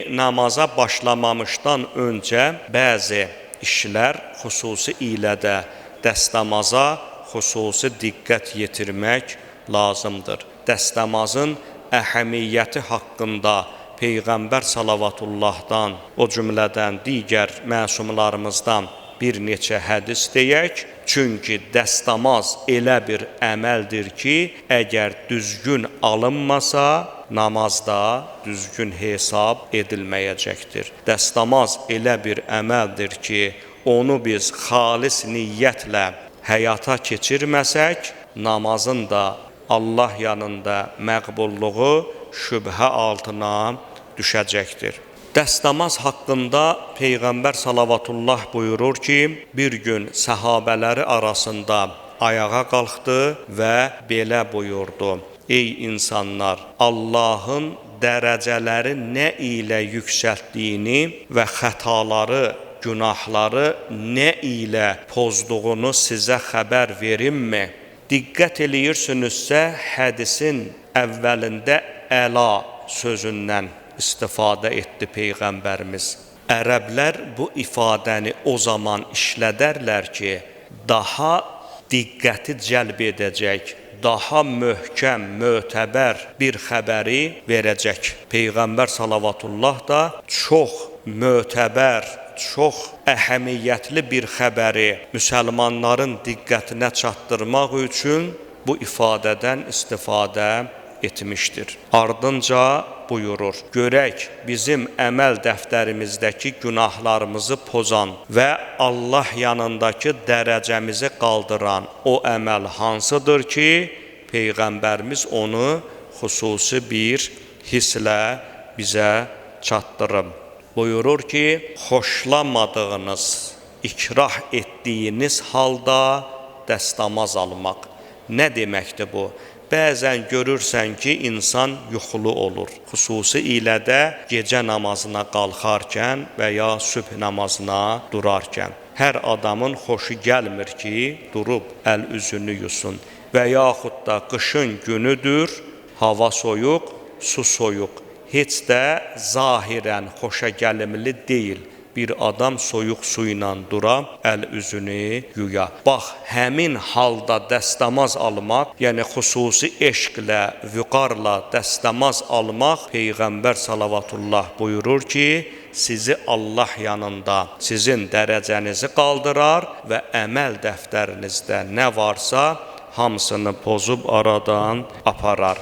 namaza başlamamışdan öncə bəzi işlər xüsusi ilə də dəstəmaza xüsusi diqqət yetirmək lazımdır. Dəstəmazın əhəmiyyəti haqqında Peyğəmbər salawatullahdan, o cümlədən digər məsumlarımızdan bir neçə hədis deyək. Çünki dəstəmaz elə bir əməldir ki, əgər düzgün alınmasa, namazda düzgün hesab edilməyəcəkdir. Dəstəmaz elə bir əməldir ki, onu biz xalis niyyətlə həyata keçirməsək, namazın da Allah yanında məqbulluğu şübhə altına düşəcəkdir. Dəstəmaz haqqında Peyğəmbər salavatullah buyurur ki, bir gün səhabələri arasında ayağa qalxdı və belə buyurdu: Ey insanlar, Allahın dərəcələri nə ilə yüksəltdiyini və xətaları, günahları nə ilə pozduğunu sizə xəbər verimmi? Diqqət eləyirsinizsə, hədisin əvvəlində əla sözündən istifadə etdi Peyğəmbərimiz. Ərəblər bu ifadəni o zaman işlədərlər ki, daha diqqəti cəlb edəcək, daha möhkəm, mötəbər bir xəbəri verəcək. Peyğəmbər salavatullah da çox mötəbər, çox əhəmiyyətli bir xəbəri müsəlmanların diqqətinə çatdırmaq üçün bu ifadədən istifadə etmişdir. Ardınca buyurur: Görək bizim əməl dəftərimizdəki günahlarımızı pozan və Allah yanındakı dərəcəmizi qaldıran o əməl hansıdır ki, Peyğəmbərimiz onu xüsusi bir hisslə bizə çatdırıb. Buyurur ki, xoşlamadığınız, ikrah etdiyiniz halda dəstəmaz almaq. Nə deməkdir bu? Bəzən görürsən ki, insan yuxulu olur. Xüsusi ilə də gecə namazına qalxarkən və ya sübh namazına durarkən. Hər adamın xoşu gəlmir ki, durub əl-üzünü yusun. Və yaxud da qışın günüdür, hava soyuq, su soyuq. Heç də zahirən xoşa gəlimli deyil. Bir adam soyuq su ilə dura, əl-üzünü yuya. Bax, həmin halda dəstəmaz almaq, yəni xüsusi eşqlə, vüqarla dəstəmaz almaq, Peyğəmbər salavatullah buyurur ki, sizi Allah yanında, sizin dərəcənizi qaldırar və əməl dəftərinizdə nə varsa, hamısını pozub aradan aparar.